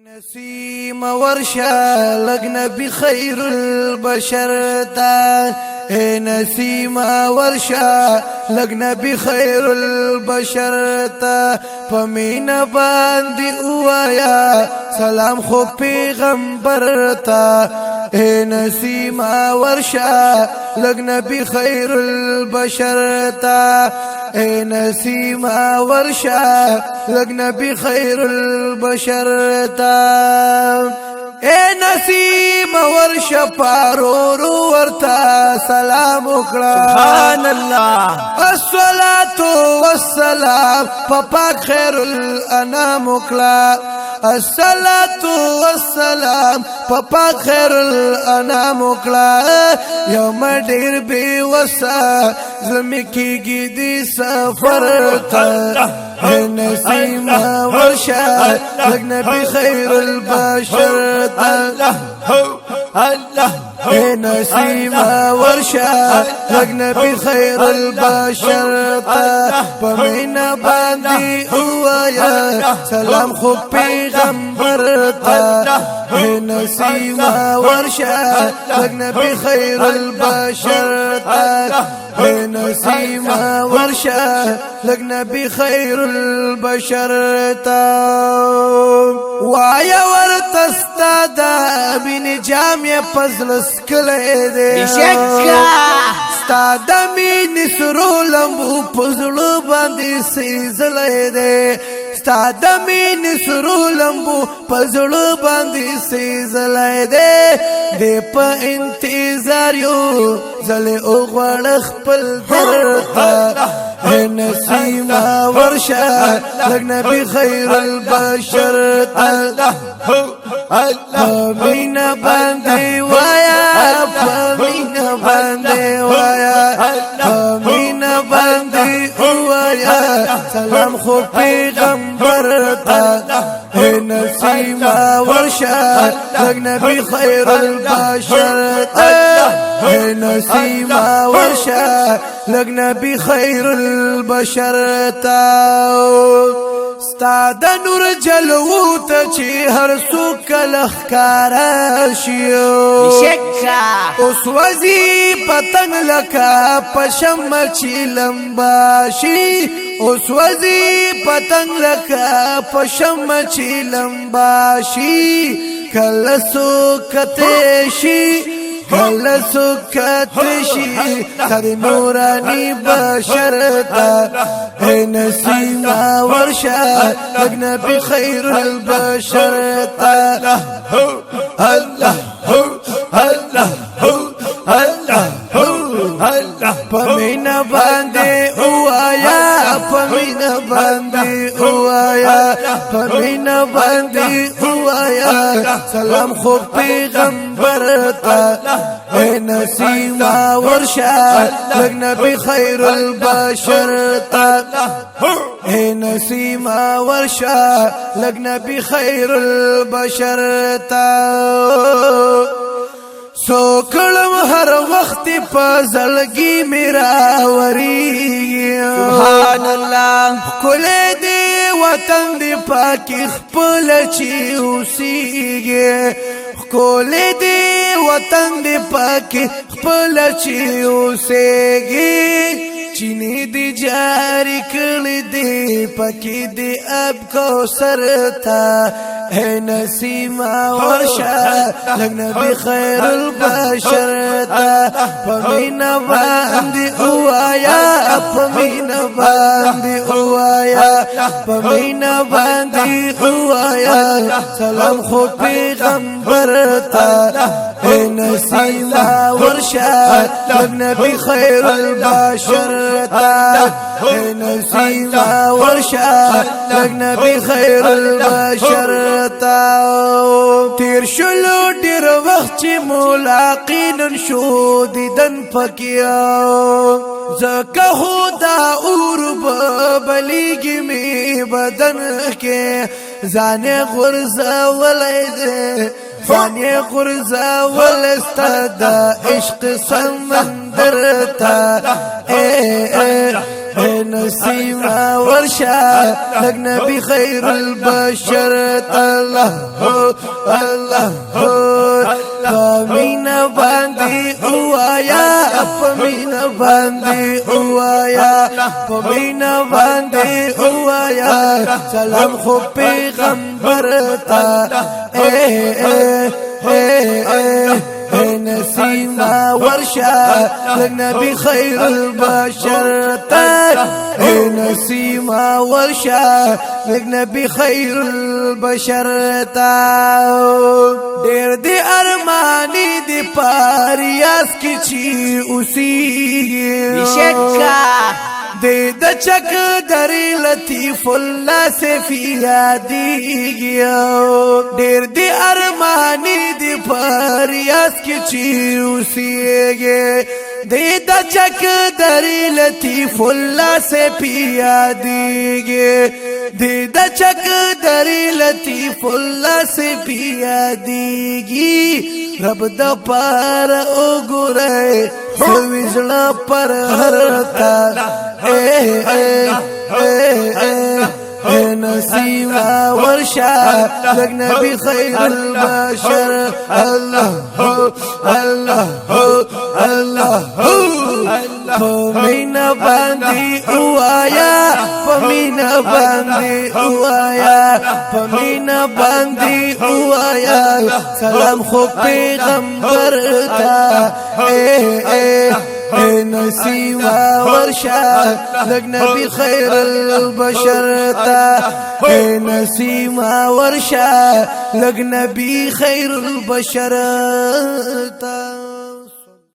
نسیم ورشا لگ نبی خیر البشر تا اے نسیم ورشا لگ نبی خیر البشر تا پمین باندی اوایا سلام خو پیغمبر تا اے نسیم ورشا لگ نبی خیر البشر تا اے نسیم ورشا لگ نبی خیر البشر تا اے نسیم ورشا پارورو ورتا سلام اکڑا سبحان اللہ الصلاة والسلام پاک خیر الانام اکڑا الصلاة والسلام پاک خیر الانام اکڑا یوم ډیر بی وسا زمکی گی دی سفر تا نسیم ورشا لگ نبی خیر البشر اللہ اللہ اے نسیم ورشا لگ نبی خیر البشر تا پمین باندی اوایا سلام خو پیغمبر تا اے نسیم ورشا لگ نبی خیر البشر تا اے نسیم ورشا لگ نبی خیر البشر تا وایا ورتستا دا بین جامع پزلس کلی دے شکا ستا دا مین سرو لمبو پزلو باندی سیزلی دے ستا دا مین سرو لمبو پزلو باندی سیزلی دے پا انتظار یو زلی اغوڑ خپل درتا اے نسیم ورشا لگ نبی خیر البشر تا پمین باندی وایا پمین باندی وایا پمین باندی وایا سلام خو پیغمبر تا اے نسیم ورشا لگ نبی خیر البشر تا اے نسیم ورشا لگ نبی خیر البشر تا ستا د نور جلوو ته چې هر څوک لخکاره شي شکا اوس وځي پتنګ لکه په شمع چې لمبا شي اوس وځي پتنګ لکه په شمع چې لمبا شي کله سوکته شي کله سوکته شي سر نورانی بشر تا اے نسیم ورشا لگ نبی خیر البشر تا اللہ اللہ اللہ پمین باندے اوایا پمین باندے اوایا پمین باندے اوایا سلام خو پیغمبر تا اے نسیم ورشا لگ نبی خیر البشر تا اے نسیم ورشا لگ نبی خیر البشر تا سو کلم ہر وقت پزلگی میرا وری سبحان اللہ کلے دے وطن دی پاکی خپل چی اوسیگی کلے دے وطن دی پاکی خپل چی اوسیگی چینی دی جاری کلی دی پاکی دی اب کو سرتا اے نسیم ورشا لگ نبی خیر البشر تا پمین باندی اوایا پمین باندی اوایا پمین باندی اوایا سلام خو پیغمبر تا اے نسیم ورشا لگ نبی خیر البشر تا اے نسیم ورشا لگ نبی خیر البشر تا تیر شلو ډیر وخت چې ملاقین شو دیدن پکیا زکه خدا اور بلیږي می بدن کې ځان غرزه ولید ځان غرزه ولست د عشق سمندر تا اے نسیما ورشا لگ نبی خیر البشر الله الله پمینا باندی اوایا پمینا باندی اوایا پمینا باندی اوایا سلام خو پیغمبر تا نسیما ورشا لنبی خیر البشر تا نسیما ورشا لنبی خیر البشر تا دیر دی ارمانی دی پاریاس کی چی اسی شکا دے دا چک دری لطیف اللہ سے فیادیگیو دیر دی ارمانی دی پریاس کی چیوسیگے دے دا چک دری لطیف اللہ سے فیادیگے دے دا چک دری لطیف اللہ سے فیادیگی رب دا پار او گرے سویزنا پر ہرتا نسیما ورشا لگ نبی خیر البشر الله الله الله پمینا باندی اوایا پمینا باندی اوایا پمینا باندی اوایا سلام خو پیغمبر تا نسیما ورشا لگ نبی خیر البشر تا نسیما ورشا لگ نبی خیر البشر تا